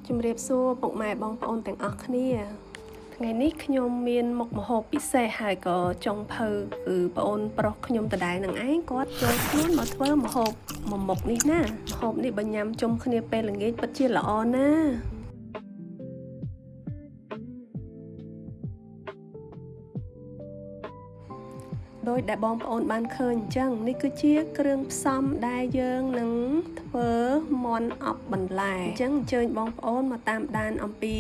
ជំរាបសួរពុកម៉ែបងប្អូនទាំងអស់គ្នាថ្ងៃនេះខ្ញុំមានមុខម្ហូបពិសេសហើយក៏ចុងភៅគឺប្អូនប្រុសខ្ញុំដដែលនឹងឯងគាត់ចូលខ្លួនមកធ្វើម្ហូបមួយមុខនេះណាម្ហូបនេះបើញ៉ាំជុំគ្នាពេលល្ងាចពិតជាល្អណាស់ដោយដែលបងប្អូនបានឃើញអញ្ចឹងនេះគឺជាគ្រឿងផ្សំដែលយើងនឹងធ្វើមាន់អប់បន្លែអញ្ចឹងអញ្ជើញបងប្អូនមកតាមដានអំពី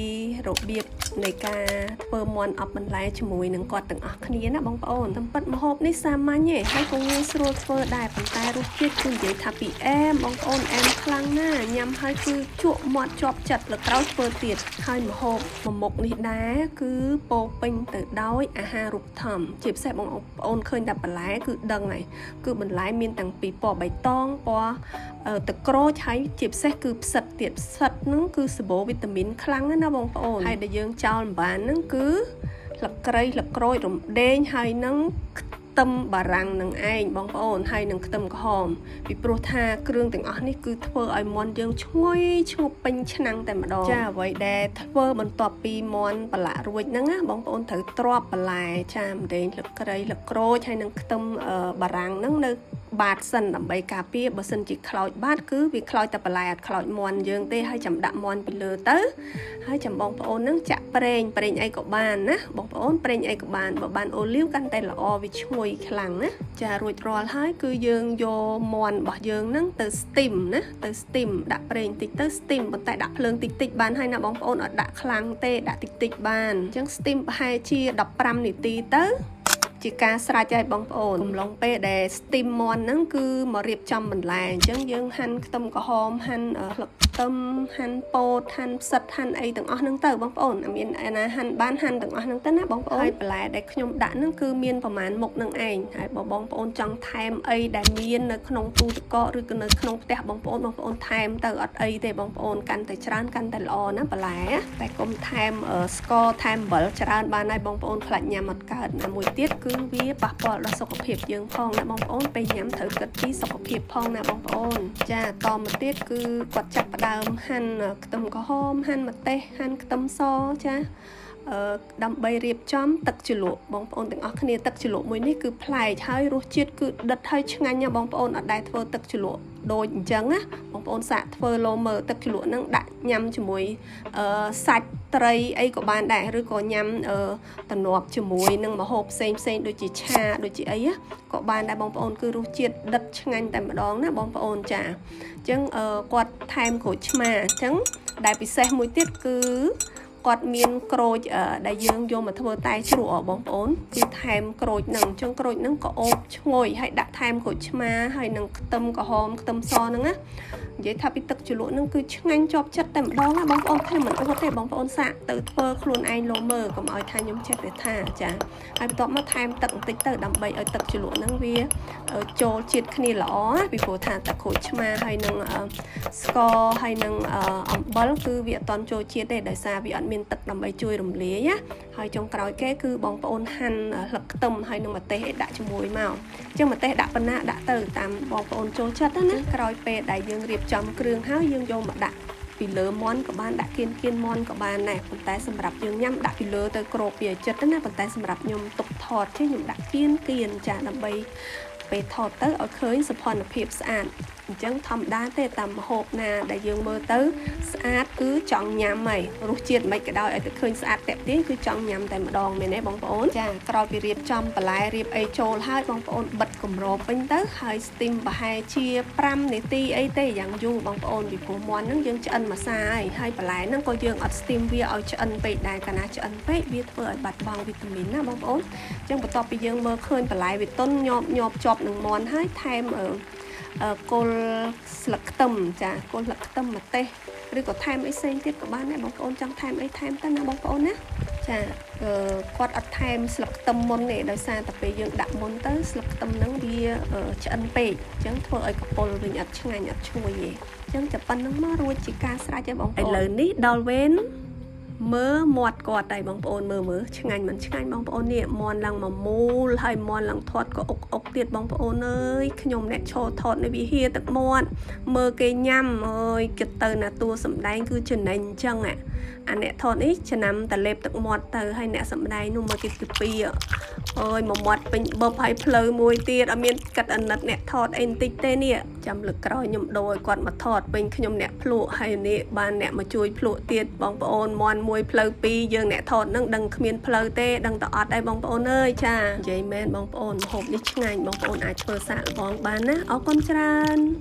របៀបនៃការធ្វើមាន់អប់បន្លែជាមួយនឹងគាត់ទាំងអស់គ្នាណាបងប្អូនតាមពិតម្ហូបនេះសាមញ្ញទេហើយក៏ងាយស្រួលធ្វើដែរប៉ុន្តែរសជាតិគឺនិយាយថាពីអែមបងប្អូនអែមខ្លាំងណាស់ញ៉ាំហើយគឺជក់មាត់ជាប់ចិត្តលើក្រោយធ្វើទៀតហើយម្ហូបមួយមុខនេះដែរគឺពោពេញទៅដោយអាហារូបត្ថម្ភជាពិសេសបងប្អូនឃើញតែបន្លែគឺដឹងហើយគឺបន្លែមានទាំងពីពណ៌បៃតងពណ៌ទឹកក្រូចហើយជាពិសេសគឺផ្សិតទៀតផ្សិតហ្នឹងគឺសម្បូរវីតាមីនខ្លាំងណាស់បងប្អូនហើយដែលយើងចោលមិនបានហ្នឹងគឺលក្ក្រូចរំដេងហើយនឹងខ្ទឹមបារាំងនឹងឯងបងប្អូនហើយនឹងខ្ទឹមក្រហមពីព្រោះថាគ្រឿងទាំងអស់នេះគឺធ្វើឲ្យមាន់យើងឈ្ងុយឈ្ងប់ពេញឆ្នាំងតែម្ដងចាអ្វីដែលធ្វើបន្ទាប់ពីមាន់ប្រឡាក់រួចហ្នឹងណាបងប្អូនត្រូវទ្រាប់បន្លែចាម្ដេងលក្ក្រូចហើយនឹងខ្ទឹមបារាំងហ្នឹងនៅបាតសិនដើម្បីការពារបើសិនជាខ្លោចបាតគឺវាខ្លោចតែបន្លែអត់ខ្លោចមាន់យើងទេហើយចាំដាក់មាន់ពីលើទៅហើយចាំបងប្អូនហ្នឹងចាក់ប្រេងអីក៏បានណាបងប្អូនប្រេងអីក៏បានបើបានអូលីវកាន់តែល្អវាឈ្ងុយខ្លាំងណាចារួចរាល់ហើយគឺយើងយកមាន់របស់យើងហ្នឹងទៅ steam ណាទៅ steam ដាក់ប្រេងតិចទៅ steam ប៉ុន្តែដាក់ភ្លើងតិចបានហើយណាបងប្អូនអត់ដាក់ខ្លាំងទេដាក់តិចបានអញ្ចឹង steam ប្រហែលជា15នាទីទៅជាការស្រេចហើយបងប្អូនកំឡុងពេលដែល steam មាន់ហ្នឹងគឺមករៀបចំបន្លែអញ្ចឹងយើងហាន់ខ្ទឹមក្រហមហាន់ស្លឹកខ្ទឹមហាន់ពោតហាន់ផ្សិតហាន់អីទាំងអស់ហ្នឹងទៅបងប្អូនមានណាហាន់បានហាន់ទាំងអស់ហ្នឹងទៅណាបងប្អូនហើយបន្លែដែលខ្ញុំដាក់ហ្នឹងគឺមានប្រមាណមុខហ្នឹងឯងហើយបើបងប្អូនចង់ថែមអីដែលមាននៅក្នុងទូទឹកកកឬក៏នៅក្នុងផ្ទះបងប្អូនថែមទៅអត់អីទេបងប្អូនកាន់តែច្រើនកាន់តែល្អណាបន្លែតែកុំថែមស្ករថែមអំបិលច្រើនបានហើយបងប្អូនខ្លាចញ៉ាំអត់កើតណាមួយទៀតគឺវាប៉ះពាល់ដល់សុខភាពយើងផងណាបងប្អូនពេលញ៉ាំត្រូវគិតពីសុខភាពផងណាបងប្អូនចាតមកទៀតគឺគាត់ចាប់ផ្ដើមហាន់ខ្ទឹមក្រហមហាន់ម្ទេសហាន់ខ្ទឹមសចាដើម្បីរៀបចំទឹកជ្រលក់បងប្អូនទាំងអស់គ្នាទឹកជ្រលក់មួយនេះគឺប្លែកហើយរសជាតិគឺដិតហើយឆ្ងាញ់ណាបងប្អូនអត់ដែលធ្វើទឹកជ្រលក់ដូចអញ្ចឹងណាបងប្អូនសាកធ្វើលោមើទឹកជ្រលក់ហ្នឹងដាក់ញ៉ាំជាមួយសាច់ត្រីអីក៏បានដែរឬក៏ញ៉ាំតំណប់ជាមួយនឹងម្ហូបផ្សេងដូចជាឆាដូចជាអីក៏បានដែរបងប្អូនគឺរសជាតិដិតឆ្ងាញ់តែម្ដងណាបងប្អូនចាអញ្ចឹងគាត់ថែមក្រូចឆ្មាអញ្ចឹងដែលពិសេសមួយទៀតគឺគាត់មានក្រូចដែលយើងយកមកធ្វើតែជ្រក់បងប្អូនគឺថែមក្រូចហ្នឹងអញ្ចឹងក្រូចហ្នឹងក៏អូបឈ្ងុយហើយដាក់ថែមក្រូចឆ្មាហើយនឹងខ្ទឹមក្រហមខ្ទឹមសហ្នឹងណានិយាយថាពីទឹកជ្រលក់ហ្នឹងគឺឆ្ងាញ់ជាប់ចិត្តតែម្ដងណាបងប្អូនថាមិនអត់ទេបងប្អូនសាកទៅធ្វើខ្លួនឯងលោមើលកុំឲ្យថាខ្ញុំចេះតែថាចាហើយបន្ទាប់មកថែមទឹកបន្តិចទៅដើម្បីឲ្យទឹកជ្រលក់ហ្នឹងវាចូលជាតិគ្នាល្អពីព្រោះថាទឹកក្រូចឆ្មាហើយនឹងស្ករហើយនឹងអំបិលគឺវាអត់តន់ចូលជាតិទេដោយសារវាអត់មានទឹកដើម្បីជួយរំលាយណាហើយចុងក្រោយគេគឺបងប្អូនហាន់ស្លឹកខ្ទឹមហើយនឹងម្ទេសឲ្យដាក់ជាមួយមកអញ្ចឹងម្ទេសដាក់ប៉ុណ្ណាដាក់ទៅតាមបងប្អូនចូលចិត្តណាក្រោយពេលដែលយើងរៀបចំគ្រឿងហើយយើងយកមកដាក់ពីលើមាន់ក៏បានដាក់គៀនមាន់ក៏បានដែរប៉ុន្តែសម្រាប់យើងញ៉ាំដាក់ពីលើទៅក្របវាចិត្តណាប៉ុន្តែសម្រាប់ខ្ញុំទុកថតខ្ញុំដាក់គៀនចាដើម្បីពេលថតទៅឲ្យឃើញសោភ័ណភាពស្អាតអញ្ចឹងធម្មតាទេតាមម្ហូបណាដែលយើងមើលទៅស្អាតគឺចង់ញ៉ាំហើយរសជាតិមិនក៏ដោយឲ្យតែឃើញស្អាតតាក់ទាញគឺចង់ញ៉ាំតែម្ដងមែនទេបងប្អូនចាក្រោយពីរៀបចំបន្លែរៀបអីចូលហើយបងប្អូនបិទគម្របវិញទៅហើយ steam ប្រហែលជា5នាទីអីទេយ៉ាងយូរបងប្អូនពីព្រោះមាន់ហ្នឹងយើងឆ្អិនម្សាហើយបន្លែហ្នឹងក៏យើងអត់ steam វាឲ្យឆ្អិនពេកដែរកាលណាឆ្អិនពេកវាធ្វើឲ្យបាត់បង់វីតាមីនណាបងប្អូនអញ្ចឹងបន្ទាប់ពីយើងមើលឃើញបន្លែវាទន់ញាប់ជាប់នឹងមាន់ហើយថែមគល់ស្លឹកខ្ទឹមចាគល់ស្លឹកខ្ទឹមម្ទេសឬក៏ថែមអីផ្សេងទៀតក៏បានដែរបងប្អូនចង់ថែមអីថែមទៅណាបងប្អូនណាចាគាត់អត់ថែមស្លឹកខ្ទឹមមុនទេដោយសារតែពេលយើងដាក់មុនទៅស្លឹកខ្ទឹមហ្នឹងវាឆ្អិនពេកអញ្ចឹងធ្វើឲ្យកពុលវិញអត់ឆ្ងាញ់អត់ឈ្ងុយទេអញ្ចឹងតែប៉ុណ្្នឹងមករួចជាការស្រេចហើយបងប្អូនឥឡូវនេះដល់វេន mơ mọt quạt đầy bóng ôn mơ chừng ảnh mình chừng ảnh bóng ôn nè mòn lăng mà mù hay mòn lăng thoát có ốc tiệt bóng ôn ơi nhom nè cho thoát này bị hia tật mòn mơ cây nhâm ơi cái tờ là tua sầm đáy cứ chừng ảnh chăng ạ anh nè thoát ít cho nằm tờ lép tật mọt tờ hay nè sầm đáy nu mà cái pi ơi mà mọt bình bập hay pleu mùi tiệt ở miền cắt anh nè thoát anh tích tê nè chăm lực còi nhom đôi quạt mà thoát bình nhom nè plu hay nè ban nè mà chui plu tiệt bóng ôn mòn mùi pleu pi dương nè thọt nâng đằng miền pleu tê đằng tọt đây bóng ôn ơi cha vậy men bóng ôn hộp đi ngay bóng ôn ai chơi xả bóng bán á ở con tràn